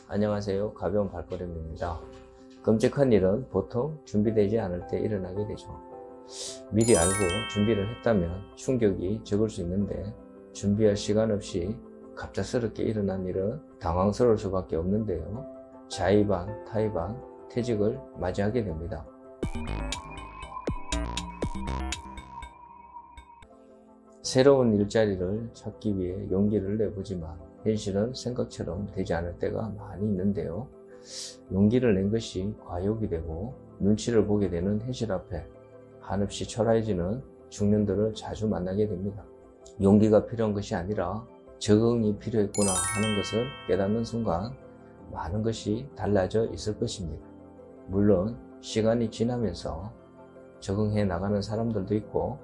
안녕하세요. 가벼운 발걸음입니다. 끔찍한 일은 보통 준비되지 않을 때 일어나게 되죠. 미리 알고 준비를 했다면 충격이 적을 수 있는데 준비할 시간 없이 갑작스럽게 일어난 일은 당황스러울 수밖에 없는데요. 자의반, 타의반, 퇴직을 맞이하게 됩니다. 새로운 일자리를 찾기 위해 용기를 내보지만 현실은 생각처럼 되지 않을 때가 많이 있는데요. 용기를 낸 것이 과욕이 되고 눈치를 보게 되는 현실 앞에 한없이 초라해지는 중년들을 자주 만나게 됩니다. 용기가 필요한 것이 아니라 적응이 필요했구나 하는 것을 깨닫는 순간 많은 것이 달라져 있을 것입니다. 물론 시간이 지나면서 적응해 나가는 사람들도 있고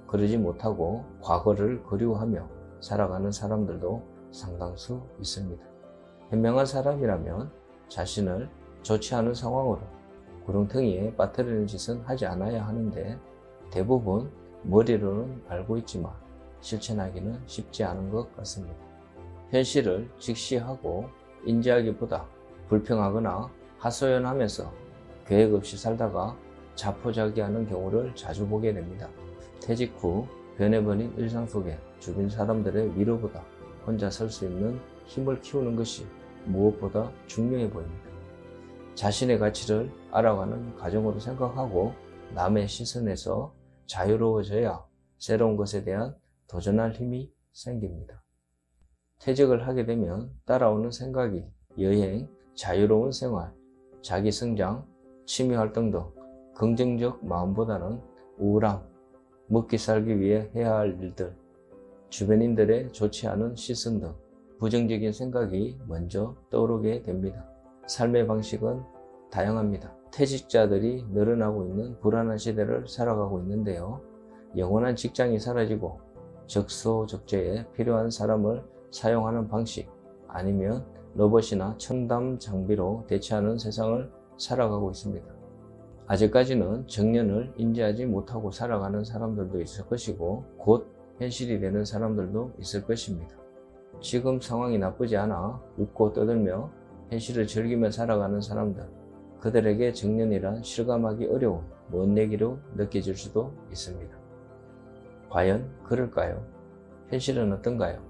그러지 못하고 과거를 그리워하며 살아가는 사람들도 상당수 있습니다. 현명한 사람이라면 자신을 좋지 않은 상황으로 구렁텅이에 빠뜨리는 짓은 하지 않아야 하는데 대부분 머리로는 알고 있지만 실천하기는 쉽지 않은 것 같습니다. 현실을 직시하고 인지하기보다 불평하거나 하소연하면서 계획 없이 살다가 자포자기하는 경우를 자주 보게 됩니다. 퇴직 후 변해버린 일상 속에 주변 사람들의 위로보다 혼자 설 수 있는 힘을 키우는 것이 무엇보다 중요해 보입니다. 자신의 가치를 알아가는 과정으로 생각하고 남의 시선에서 자유로워져야 새로운 것에 대한 도전할 힘이 생깁니다. 퇴직을 하게 되면 따라오는 생각이 여행, 자유로운 생활, 자기 성장, 취미활동 등 긍정적 마음보다는 우울함, 먹기 살기 위해 해야 할 일들, 주변인들의 좋지 않은 시선 등 부정적인 생각이 먼저 떠오르게 됩니다. 삶의 방식은 다양합니다. 퇴직자들이 늘어나고 있는 불안한 시대를 살아가고 있는데요. 영원한 직장이 사라지고 적소적재에 필요한 사람을 사용하는 방식 아니면 로봇이나 첨단 장비로 대체하는 세상을 살아가고 있습니다. 아직까지는 정년을 인지하지 못하고 살아가는 사람들도 있을 것이고 곧 현실이 되는 사람들도 있을 것입니다. 지금 상황이 나쁘지 않아 웃고 떠들며 현실을 즐기며 살아가는 사람들, 그들에게 정년이란 실감하기 어려운 먼 얘기로 느껴질 수도 있습니다. 과연 그럴까요? 현실은 어떤가요?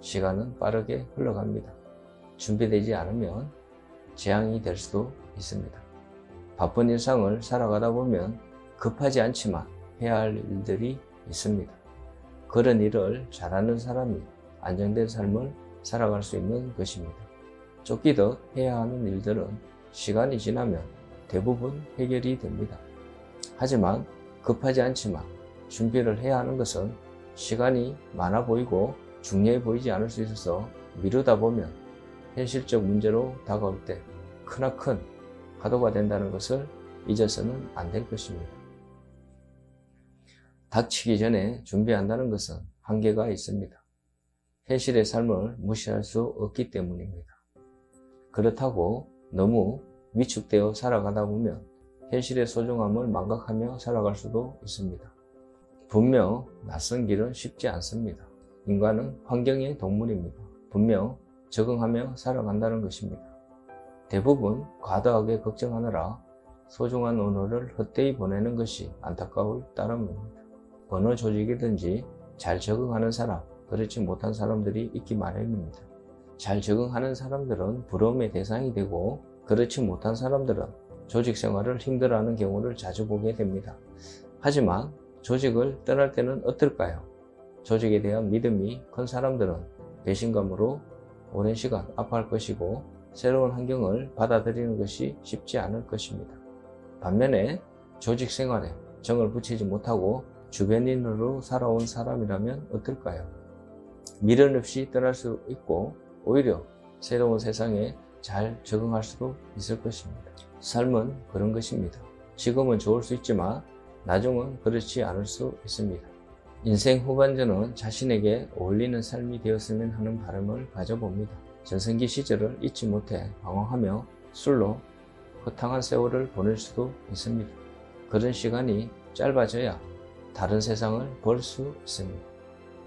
시간은 빠르게 흘러갑니다. 준비되지 않으면 재앙이 될 수도 있습니다. 바쁜 일상을 살아가다 보면 급하지 않지만 해야 할 일들이 있습니다. 그런 일을 잘하는 사람이 안정된 삶을 살아갈 수 있는 것입니다. 쫓기듯 해야 하는 일들은 시간이 지나면 대부분 해결이 됩니다. 하지만 급하지 않지만 준비를 해야 하는 것은 시간이 많아 보이고 중요해 보이지 않을 수 있어서 미루다 보면 현실적 문제로 다가올 때 크나큰 파도가 된다는 것을 잊어서는 안 될 것입니다. 닥치기 전에 준비한다는 것은 한계가 있습니다. 현실의 삶을 무시할 수 없기 때문입니다. 그렇다고 너무 위축되어 살아가다 보면 현실의 소중함을 망각하며 살아갈 수도 있습니다. 분명 낯선 길은 쉽지 않습니다. 인간은 환경의 동물입니다. 분명 적응하며 살아간다는 것입니다. 대부분 과도하게 걱정하느라 소중한 오늘을 헛되이 보내는 것이 안타까울 따름입니다. 어느 조직이든지 잘 적응하는 사람, 그렇지 못한 사람들이 있기 마련입니다. 잘 적응하는 사람들은 부러움의 대상이 되고 그렇지 못한 사람들은 조직 생활을 힘들어하는 경우를 자주 보게 됩니다. 하지만 조직을 떠날 때는 어떨까요? 조직에 대한 믿음이 큰 사람들은 배신감으로 오랜 시간 아파할 것이고 새로운 환경을 받아들이는 것이 쉽지 않을 것입니다. 반면에 조직 생활에 정을 붙이지 못하고 주변인으로 살아온 사람이라면 어떨까요? 미련 없이 떠날 수 있고 오히려 새로운 세상에 잘 적응할 수도 있을 것입니다. 삶은 그런 것입니다. 지금은 좋을 수 있지만 나중은 그렇지 않을 수 있습니다. 인생 후반전은 자신에게 어울리는 삶이 되었으면 하는 바람을 가져봅니다. 전성기 시절을 잊지 못해 방황하며 술로 허탕한 세월을 보낼 수도 있습니다. 그런 시간이 짧아져야 다른 세상을 볼 수 있습니다.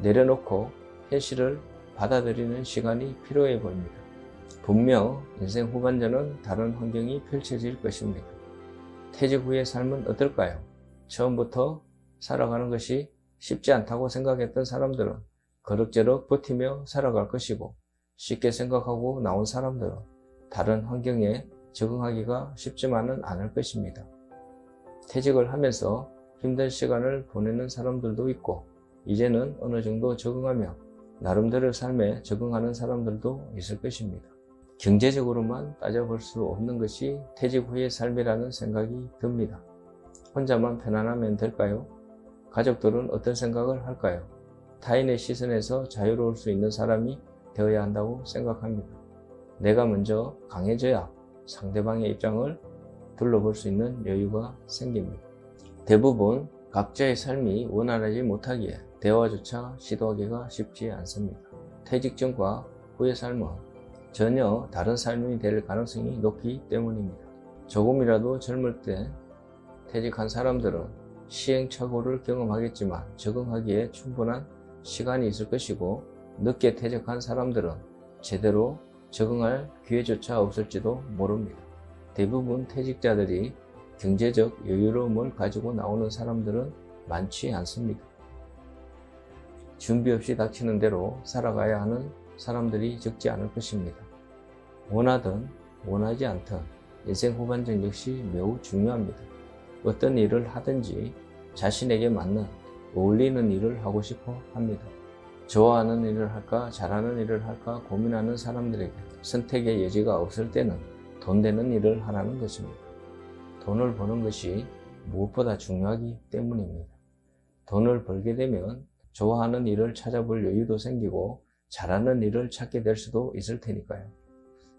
내려놓고 현실을 받아들이는 시간이 필요해 보입니다. 분명 인생 후반전은 다른 환경이 펼쳐질 것입니다. 퇴직 후의 삶은 어떨까요? 처음부터 살아가는 것이 쉽지 않다고 생각했던 사람들은 그럭저럭 버티며 살아갈 것이고, 쉽게 생각하고 나온 사람들은 다른 환경에 적응하기가 쉽지만은 않을 것입니다. 퇴직을 하면서 힘든 시간을 보내는 사람들도 있고, 이제는 어느 정도 적응하며 나름대로 삶에 적응하는 사람들도 있을 것입니다. 경제적으로만 따져볼 수 없는 것이 퇴직 후의 삶이라는 생각이 듭니다. 혼자만 편안하면 될까요? 가족들은 어떤 생각을 할까요? 타인의 시선에서 자유로울 수 있는 사람이 되어야 한다고 생각합니다. 내가 먼저 강해져야 상대방의 입장을 둘러볼 수 있는 여유가 생깁니다. 대부분 각자의 삶이 원활하지 못하기에 대화조차 시도하기가 쉽지 않습니다. 퇴직 전과 후의 삶은 전혀 다른 삶이 될 가능성이 높기 때문입니다. 조금이라도 젊을 때 퇴직한 사람들은 시행착오를 경험하겠지만 적응하기에 충분한 시간이 있을 것이고, 늦게 퇴직한 사람들은 제대로 적응할 기회조차 없을지도 모릅니다. 대부분 퇴직자들이 경제적 여유로움을 가지고 나오는 사람들은 많지 않습니다. 준비 없이 닥치는 대로 살아가야 하는 사람들이 적지 않을 것입니다. 원하든 원하지 않든 인생 후반전 역시 매우 중요합니다. 어떤 일을 하든지 자신에게 맞는 어울리는 일을 하고 싶어 합니다. 좋아하는 일을 할까 잘하는 일을 할까 고민하는 사람들에게 선택의 여지가 없을 때는 돈 되는 일을 하라는 것입니다. 돈을 버는 것이 무엇보다 중요하기 때문입니다. 돈을 벌게 되면 좋아하는 일을 찾아볼 여유도 생기고 잘하는 일을 찾게 될 수도 있을 테니까요.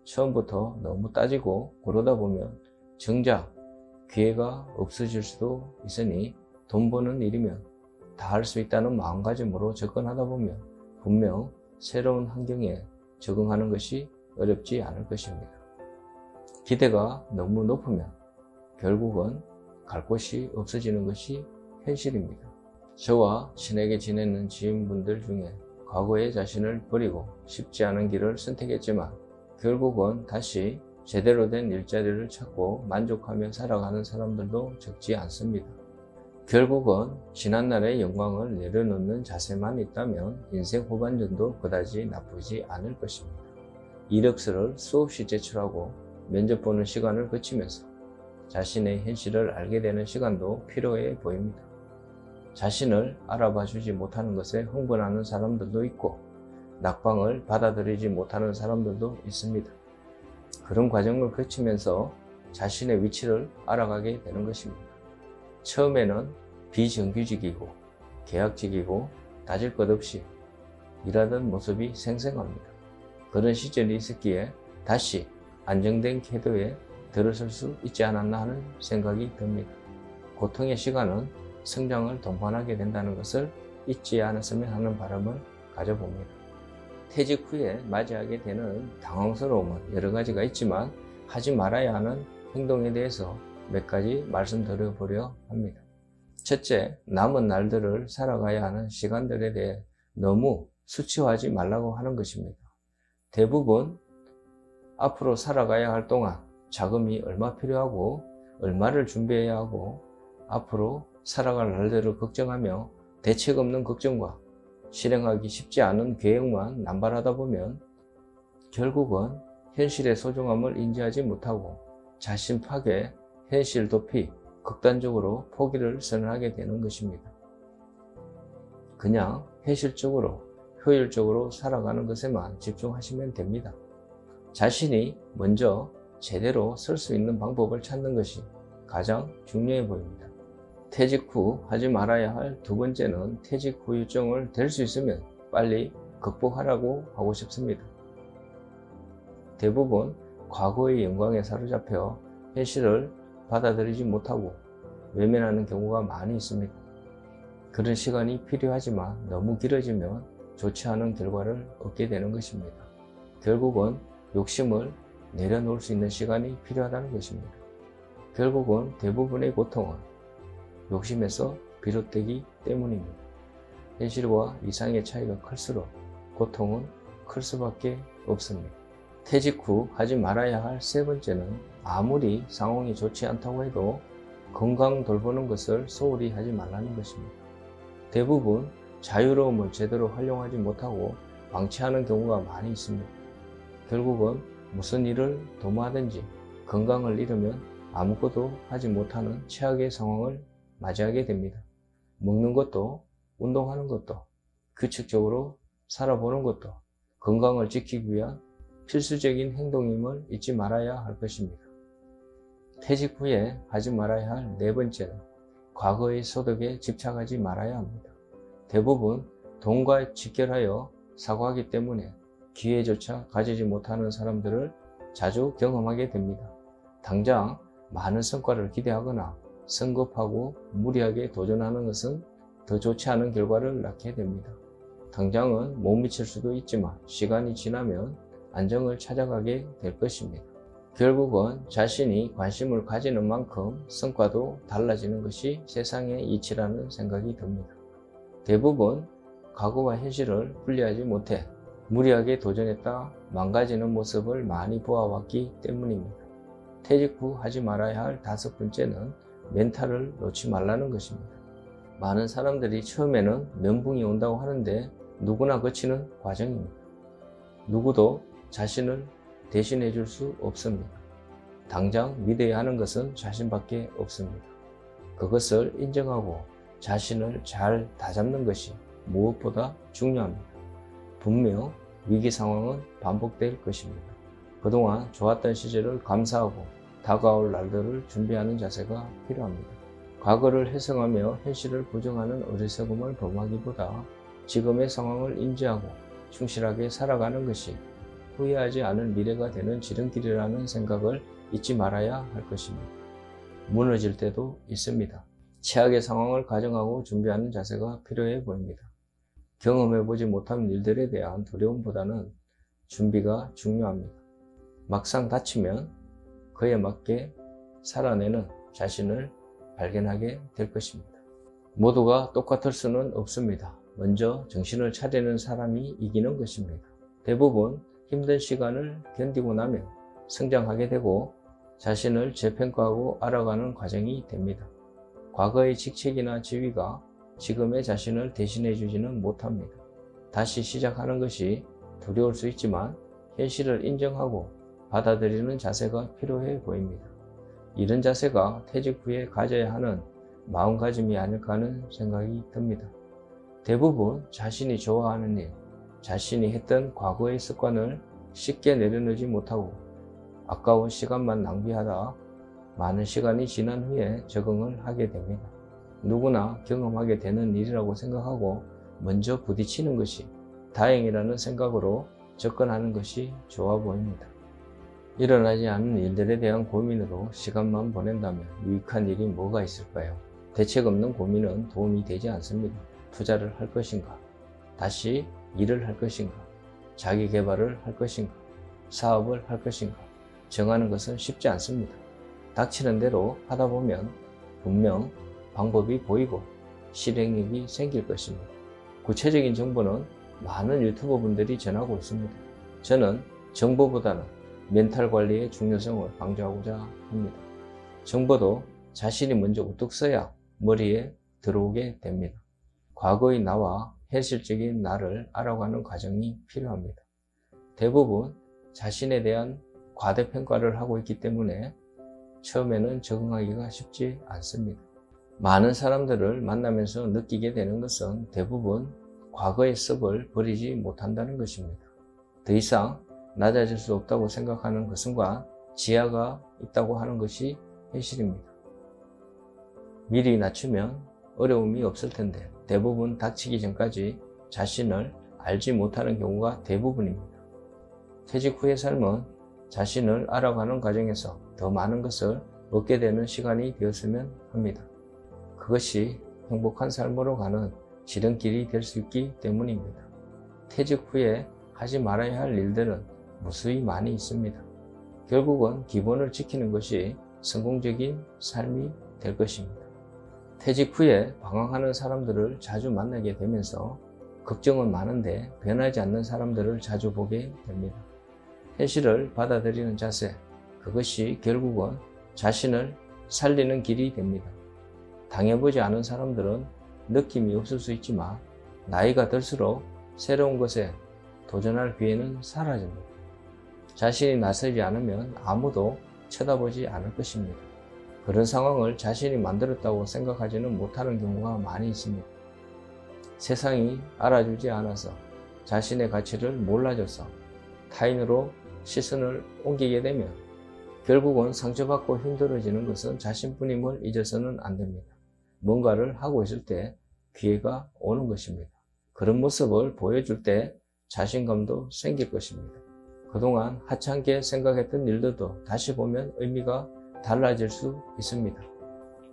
처음부터 너무 따지고 그러다 보면 정작 기회가 없어질 수도 있으니, 돈 버는 일이면 다 할 수 있다는 마음가짐으로 접근하다 보면 분명 새로운 환경에 적응하는 것이 어렵지 않을 것입니다. 기대가 너무 높으면 결국은 갈 곳이 없어지는 것이 현실입니다. 저와 친하게 지내는 지인분들 중에 과거의 자신을 버리고 쉽지 않은 길을 선택했지만 결국은 다시 제대로 된 일자리를 찾고 만족하며 살아가는 사람들도 적지 않습니다. 결국은 지난날의 영광을 내려놓는 자세만 있다면 인생 후반전도 그다지 나쁘지 않을 것입니다. 이력서를 수없이 제출하고 면접 보는 시간을 거치면서 자신의 현실을 알게 되는 시간도 필요해 보입니다. 자신을 알아봐 주지 못하는 것에 흥분하는 사람들도 있고 낙방을 받아들이지 못하는 사람들도 있습니다. 그런 과정을 거치면서 자신의 위치를 알아가게 되는 것입니다. 처음에는 비정규직이고 계약직이고 따질 것 없이 일하던 모습이 생생합니다. 그런 시절이 있었기에 다시 안정된 궤도에 들어설 수 있지 않았나 하는 생각이 듭니다. 고통의 시간은 성장을 동반하게 된다는 것을 잊지 않았으면 하는 바람을 가져봅니다. 퇴직 후에 맞이하게 되는 당황스러움은 여러 가지가 있지만 하지 말아야 하는 행동에 대해서 몇 가지 말씀드려보려 합니다. 첫째, 남은 날들을 살아가야 하는 시간들에 대해 너무 수치화하지 말라고 하는 것입니다. 대부분 앞으로 살아가야 할 동안 자금이 얼마 필요하고 얼마를 준비해야 하고 앞으로 살아갈 날들을 걱정하며 대책 없는 걱정과 실행하기 쉽지 않은 계획만 남발하다 보면 결국은 현실의 소중함을 인지하지 못하고 자신 파괴, 현실 도피, 극단적으로 포기를 선언하게 되는 것입니다. 그냥 현실적으로 효율적으로 살아가는 것에만 집중하시면 됩니다. 자신이 먼저 제대로 설 수 있는 방법을 찾는 것이 가장 중요해 보입니다. 퇴직 후 하지 말아야 할 두 번째는 퇴직 후유증을 될 수 있으면 빨리 극복하라고 하고 싶습니다. 대부분 과거의 영광에 사로잡혀 현실을 받아들이지 못하고 외면하는 경우가 많이 있습니다. 그런 시간이 필요하지만 너무 길어지면 좋지 않은 결과를 얻게 되는 것입니다. 결국은 욕심을 내려놓을 수 있는 시간이 필요하다는 것입니다. 결국은 대부분의 고통은 욕심에서 비롯되기 때문입니다. 현실과 이상의 차이가 클수록 고통은 클 수밖에 없습니다. 퇴직 후 하지 말아야 할 세 번째는 아무리 상황이 좋지 않다고 해도 건강 돌보는 것을 소홀히 하지 말라는 것입니다. 대부분 자유로움을 제대로 활용하지 못하고 방치하는 경우가 많이 있습니다. 결국은 무슨 일을 도모하든지 건강을 잃으면 아무것도 하지 못하는 최악의 상황을 맞이하게 됩니다. 먹는 것도, 운동하는 것도, 규칙적으로 살아보는 것도 건강을 지키기 위한 필수적인 행동임을 잊지 말아야 할 것입니다. 퇴직 후에 하지 말아야 할 네 번째는 과거의 소득에 집착하지 말아야 합니다. 대부분 돈과 직결하여 사고하기 때문에 기회조차 가지지 못하는 사람들을 자주 경험하게 됩니다. 당장 많은 성과를 기대하거나 성급하고 무리하게 도전하는 것은 더 좋지 않은 결과를 낳게 됩니다. 당장은 못 미칠 수도 있지만 시간이 지나면 안정을 찾아가게 될 것입니다. 결국은 자신이 관심을 가지는 만큼 성과도 달라지는 것이 세상의 이치라는 생각이 듭니다. 대부분 과거와 현실을 분리하지 못해 무리하게 도전했다 망가지는 모습을 많이 보아왔기 때문입니다. 퇴직 후 하지 말아야 할 다섯 번째는 멘탈을 놓지 말라는 것입니다. 많은 사람들이 처음에는 면붕이 온다고 하는데 누구나 거치는 과정입니다. 누구도 자신을 대신해 줄 수 없습니다. 당장 믿어야 하는 것은 자신밖에 없습니다. 그것을 인정하고 자신을 잘 다잡는 것이 무엇보다 중요합니다. 분명 위기 상황은 반복될 것입니다. 그동안 좋았던 시절을 감사하고 다가올 날들을 준비하는 자세가 필요합니다. 과거를 회상하며 현실을 부정하는 어리석음을 범하기보다 지금의 상황을 인지하고 충실하게 살아가는 것이 후회하지 않을 미래가 되는 지름길이라는 생각을 잊지 말아야 할 것입니다. 무너질 때도 있습니다. 최악의 상황을 가정하고 준비하는 자세가 필요해 보입니다. 경험해보지 못한 일들에 대한 두려움보다는 준비가 중요합니다. 막상 다치면 그에 맞게 살아내는 자신을 발견하게 될 것입니다. 모두가 똑같을 수는 없습니다. 먼저 정신을 차리는 사람이 이기는 것입니다. 대부분 힘든 시간을 견디고 나면 성장하게 되고 자신을 재평가하고 알아가는 과정이 됩니다. 과거의 직책이나 지위가 지금의 자신을 대신해 주지는 못합니다. 다시 시작하는 것이 두려울 수 있지만 현실을 인정하고 받아들이는 자세가 필요해 보입니다. 이런 자세가 퇴직 후에 가져야 하는 마음가짐이 아닐까 하는 생각이 듭니다. 대부분 자신이 좋아하는 일, 자신이 했던 과거의 습관을 쉽게 내려놓지 못하고 아까운 시간만 낭비하다 많은 시간이 지난 후에 적응을 하게 됩니다. 누구나 경험하게 되는 일이라고 생각하고 먼저 부딪히는 것이 다행이라는 생각으로 접근하는 것이 좋아 보입니다. 일어나지 않은 일들에 대한 고민으로 시간만 보낸다면 유익한 일이 뭐가 있을까요? 대책 없는 고민은 도움이 되지 않습니다. 투자를 할 것인가? 다시 일을 할 것인가? 자기 개발을 할 것인가? 사업을 할 것인가? 정하는 것은 쉽지 않습니다. 닥치는 대로 하다 보면 분명 방법이 보이고 실행력이 생길 것입니다. 구체적인 정보는 많은 유튜버 분들이 전하고 있습니다. 저는 정보보다는 멘탈 관리의 중요성을 강조하고자 합니다. 정보도 자신이 먼저 우뚝 서야 머리에 들어오게 됩니다. 과거의 나와 현실적인 나를 알아가는 과정이 필요합니다. 대부분 자신에 대한 과대평가를 하고 있기 때문에 처음에는 적응하기가 쉽지 않습니다. 많은 사람들을 만나면서 느끼게 되는 것은 대부분 과거의 습을 버리지 못한다는 것입니다. 더 이상 낮아질 수 없다고 생각하는 그 순간 지하가 있다고 하는 것이 현실입니다. 미리 낮추면 어려움이 없을 텐데 대부분 닥치기 전까지 자신을 알지 못하는 경우가 대부분입니다. 퇴직 후의 삶은 자신을 알아가는 과정에서 더 많은 것을 얻게 되는 시간이 되었으면 합니다. 그것이 행복한 삶으로 가는 지름길이 될 수 있기 때문입니다. 퇴직 후에 하지 말아야 할 일들은 무수히 많이 있습니다. 결국은 기본을 지키는 것이 성공적인 삶이 될 것입니다. 퇴직 후에 방황하는 사람들을 자주 만나게 되면서 걱정은 많은데 변하지 않는 사람들을 자주 보게 됩니다. 현실을 받아들이는 자세, 그것이 결국은 자신을 살리는 길이 됩니다. 당해보지 않은 사람들은 느낌이 없을 수 있지만 나이가 들수록 새로운 것에 도전할 기회는 사라집니다. 자신이 나서지 않으면 아무도 쳐다보지 않을 것입니다. 그런 상황을 자신이 만들었다고 생각하지는 못하는 경우가 많이 있습니다. 세상이 알아주지 않아서 자신의 가치를 몰라줘서 타인으로 시선을 옮기게 되면 결국은 상처받고 힘들어지는 것은 자신뿐임을 잊어서는 안 됩니다. 뭔가를 하고 있을 때 기회가 오는 것입니다. 그런 모습을 보여줄 때 자신감도 생길 것입니다. 그동안 하찮게 생각했던 일들도 다시 보면 의미가 달라질 수 있습니다.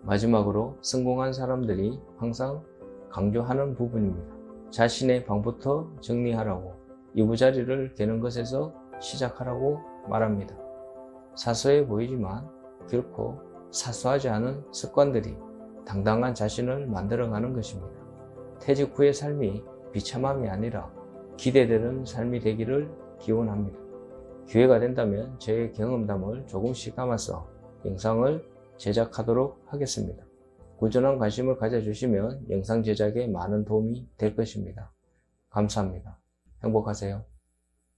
마지막으로 성공한 사람들이 항상 강조하는 부분입니다. 자신의 방부터 정리하라고, 이부자리를 개는 것에서 시작하라고 말합니다. 사소해 보이지만 결코 사소하지 않은 습관들이 당당한 자신을 만들어가는 것입니다. 퇴직 후의 삶이 비참함이 아니라 기대되는 삶이 되기를 기원합니다. 기회가 된다면 저의 경험담을 조금씩 담아서 영상을 제작하도록 하겠습니다. 꾸준한 관심을 가져주시면 영상 제작에 많은 도움이 될 것입니다. 감사합니다. 행복하세요.